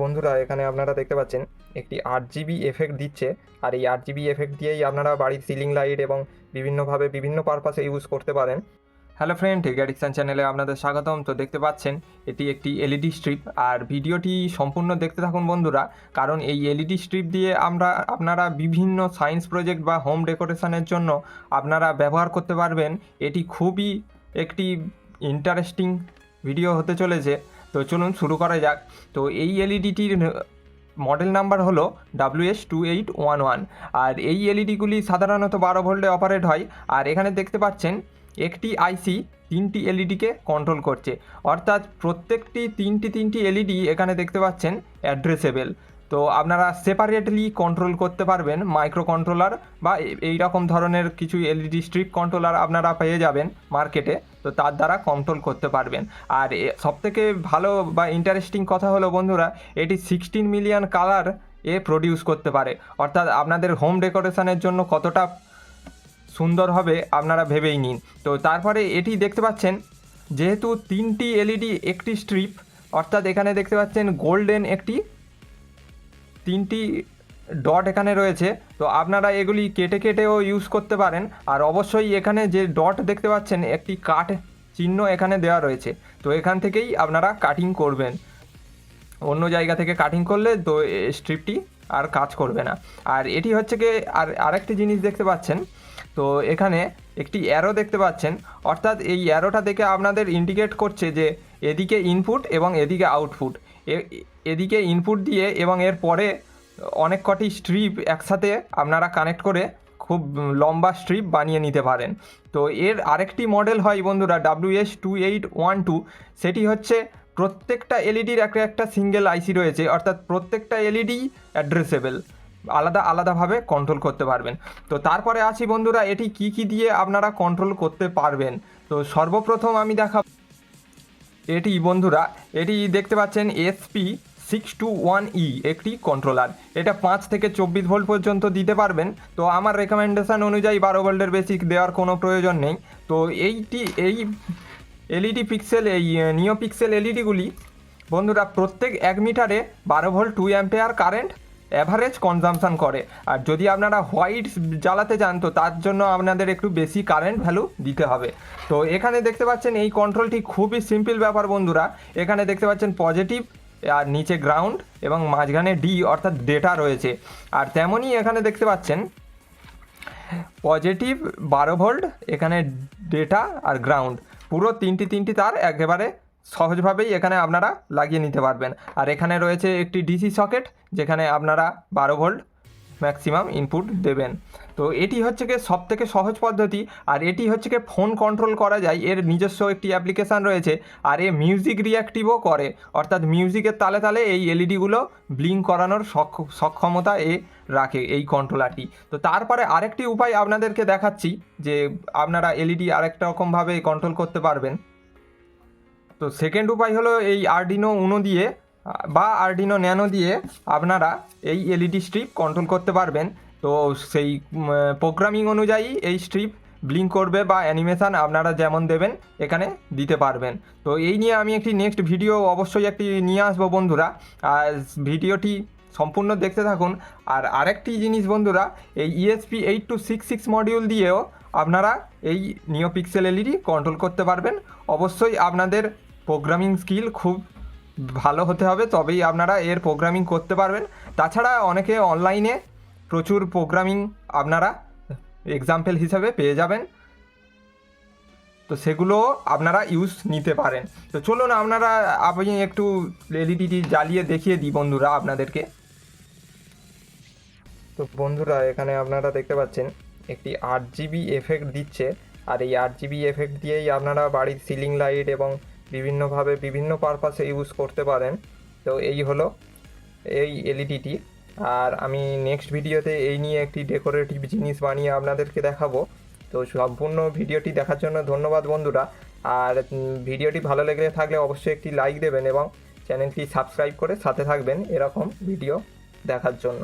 বন্ধুরা এখানে আপনারা দেখতে পাচ্ছেন একটি 8 জিবি এফেক্ট দিচ্ছে। আর এই 8 জিবি এফেক্ট দিয়েই আপনারা বাড়ির সিলিং লাইট এবং বিভিন্নভাবে বিভিন্ন পারপাসে ইউজ করতে পারেন। হ্যালো ফ্রেন্ড, টেক অ্যাডিকশন চ্যানেলে আপনাদের স্বাগতম। তো দেখতে পাচ্ছেন এটি একটি এলইডি স্ট্রিপ, আর ভিডিওটি সম্পূর্ণ দেখতে থাকুন বন্ধুরা, কারণ এই এলইডি স্ট্রিপ দিয়ে আপনারা বিভিন্ন সায়েন্স প্রজেক্ট বা হোম ডেকোরেশনের জন্য আপনারা ব্যবহার করতে পারবেন। এটি খুবই একটি ইন্টারেস্টিং ভিডিও হতে চলেছে। তো চলুন শুরু করা যাক। তো এই এলইডিটির মডেল নাম্বার হলো WS2811, আর এই এলইডিগুলি সাধারণত 12 ভোল্টে অপারেট হয়। আর এখানে দেখতে পাচ্ছেন একটি আইসি 3টি এলইডিকে কন্ট্রোল করছে, অর্থাৎ প্রত্যেকটি তিনটি এলইডি এখানে দেখতে পাচ্ছেন অ্যাড্রেসেবল। তো আপনারা সেপারেটলি কন্ট্রোল করতে পারবেন। মাইক্রো কন্ট্রোলার বা এই রকম ধরনের কিছু এলইডি স্ট্রিপ কন্ট্রোলার আপনারা পেয়ে যাবেন মার্কেটে, তো তার দ্বারা কন্ট্রোল করতে পারবেন। আর সবথেকে ভালো বা ইন্টারেস্টিং কথা হলো বন্ধুরা, এটি 16 মিলিয়ন কালার প্রডিউস করতে পারে, অর্থাৎ আপনাদের হোম ডেকোরেশনের জন্য কতটা সুন্দর হবে আপনারা ভেবেই নিন। তো তারপরে এটি দেখতে পাচ্ছেন যেহেতু 3টি এলইডি একটি স্ট্রিপ, অর্থাৎ এখানে দেখতে পাচ্ছেন গোল্ডেন একটি 3টি ডট এখানে রয়েছে। তো আপনারা এগুলি কেটেও ইউজ করতে পারেন। আর অবশ্যই এখানে যে ডট দেখতে পাচ্ছেন একটি কাট চিহ্ন এখানে দেওয়া রয়েছে, তো এখান থেকেই আপনারা কাটিং করবেন। অন্য জায়গা থেকে কাটিং করলে তো স্ট্রিপটি আর কাজ করবে না। আর এটি হচ্ছে কি আরেকটি জিনিস দেখতে পাচ্ছেন, তো এখানে একটি অ্যারো দেখতে পাচ্ছেন, অর্থাৎ এই অ্যারোটা দেখে আপনাদের ইন্ডিকেট করছে যে এদিকে ইনপুট এবং এদিকে আউটপুট। এদিকে ইনপুট দিয়ে এবং এর পরে অনেক কটি স্ট্রিপ একসাথে আপনারা কানেক্ট করে খুব লম্বা স্ট্রিপ বানিয়ে নিতে পারেন। তো এর আরেকটি মডেল হয় বন্ধুরা WS2812, সেটি হচ্ছে প্রত্যেকটা এলইডির একটা সিঙ্গেল আইসি রয়েছে, অর্থাৎ প্রত্যেকটা এলইডি অ্যাড্রেসেবল, আলাদাভাবে কন্ট্রোল করতে পারবেন। তো তারপরে আসি বন্ধুরা, এটি কি দিয়ে আপনারা কন্ট্রোল করতে পারবেন। তো সর্বপ্রথম আমি দেখাবো এটি বন্ধুরা, এটি দেখতে পাচ্ছেন SP621E একটি কন্ট্রোলার। এটা 5 থেকে 24 ভোল্ট পর্যন্ত দিতে পারবেন। তো আমার রেকমেন্ডেশন অনুযায়ী 12 ভোল্টের বেশি দেওয়ার কোনো প্রয়োজন নেই। তো এই এলইডি পিক্সেল, এই নিও পিক্সেল এলইডিগুলি বন্ধুরা প্রত্যেক 1 মিটারে 12 volt 2 ampere current average consumption করে। আর যদি আপনারা হোয়াইট জ্বালাতে চান তো তার জন্য আপনাদের একটু বেশি কারেন্ট ভ্যালু দিতে হবে। তো এখানে দেখতে পাচ্ছেন এই কন্ট্রোলটি খুবই সিম্পল ব্যাপার বন্ধুরা। এখানে দেখতে পাচ্ছেন পজিটিভ, আর নিচে গ্রাউন্ড এবং মাঝখানে ডি অর্থাৎ ডেটা রয়েছে। আর তেমনই এখানে দেখতে পাচ্ছেন পজিটিভ 12 ভোল্ট, এখানে ডেটা আর গ্রাউন্ড, পুরো তিনটি তার একেবারে সহজভাবেই এখানে আপনারা লাগিয়ে নিতে পারবেন। আর এখানে রয়েছে একটি ডিসি সকেট, যেখানে আপনারা 12 ভোল্ট ম্যাক্সিমাম ইনপুট দেবেন। তো এটি হচ্ছে কি সবথেকে সহজ পদ্ধতি। আর এটি হচ্ছে কি ফোন কন্ট্রোল করা যায়, এর নিজস্ব একটি অ্যাপ্লিকেশান রয়েছে। আর এ মিউজিক রিঅ্যাক্টিভও করে, অর্থাৎ মিউজিকের তালে তালে এই এলইডিগুলো ব্লিঙ্ক করানোর সক্ষমতা রাখে এই কন্ট্রোলারটি। তো তারপরে আরেকটি উপায় আপনাদেরকে দেখাচ্ছি যে আপনারা এলইডি আরেকটা রকমভাবে কন্ট্রোল করতে পারবেন। তো সেকেন্ড উপায় হলো এই আরডিনো উনো দিয়ে বা আরডিনো ন্যানো দিয়ে আপনারা এই এলইডি স্ট্রিপ কন্ট্রোল করতে পারবেন। তো সেই প্রোগ্রামিং অনুযায়ী এই স্ট্রিপ ব্লিঙ্ক করবে বা অ্যানিমেশান আপনারা যেমন দেবেন এখানে দিতে পারবেন। তো এই নিয়ে আমি একটি নেক্সট ভিডিও অবশ্যই একটি নিয়ে আসবো বন্ধুরা, আর ভিডিওটি সম্পূর্ণ দেখতে থাকুন। আর আরেকটি জিনিস বন্ধুরা, এই ESP8266 মডিউল দিয়েও আপনারা এই নিও পিক্সেল এলইডি কন্ট্রোল করতে পারবেন। অবশ্যই আপনাদের প্রোগ্রামিং স্কিল খুব ভালো হতে হবে, তবেই আপনারা এর প্রোগ্রামিং করতে পারবেন। তাছাড়া অনেকে অনলাইনে প্রচুর প্রোগ্রামিং আপনারা এক্সাম্পল হিসাবে পেয়ে যাবেন, তো সেগুলো আপনারা ইউজ নিতে পারেন। তো চলুন আপনি একটু এলইডিটি জ্বালিয়ে দেখিয়ে দিই বন্ধুরা আপনাদেরকে। তো বন্ধুরা এখানে আপনারা দেখতে পাচ্ছেন একটি 8 জিবি এফেক্ট দিচ্ছে। আর এই 8 জিবি এফেক্ট দিয়েই আপনারা বাড়ির সিলিং লাইট এবং বিভিন্নভাবে বিভিন্ন পারপাসে ইউজ করতে পারেন। তো এই হলো এই এলইডিটি। আর আমি নেক্সট ভিডিওতে এই নিয়ে একটি ডেকোরেটিভ জিনিস বানিয়ে আপনাদেরকে দেখাবো। তো সম্পূর্ণ ভিডিওটি দেখার জন্য ধন্যবাদ বন্ধুরা। আর ভিডিওটি ভালো লেগে থাকলে অবশ্যই একটি লাইক দেবেন এবং চ্যানেলটি সাবস্ক্রাইব করে সাথে থাকবেন এরকম ভিডিও দেখার জন্য।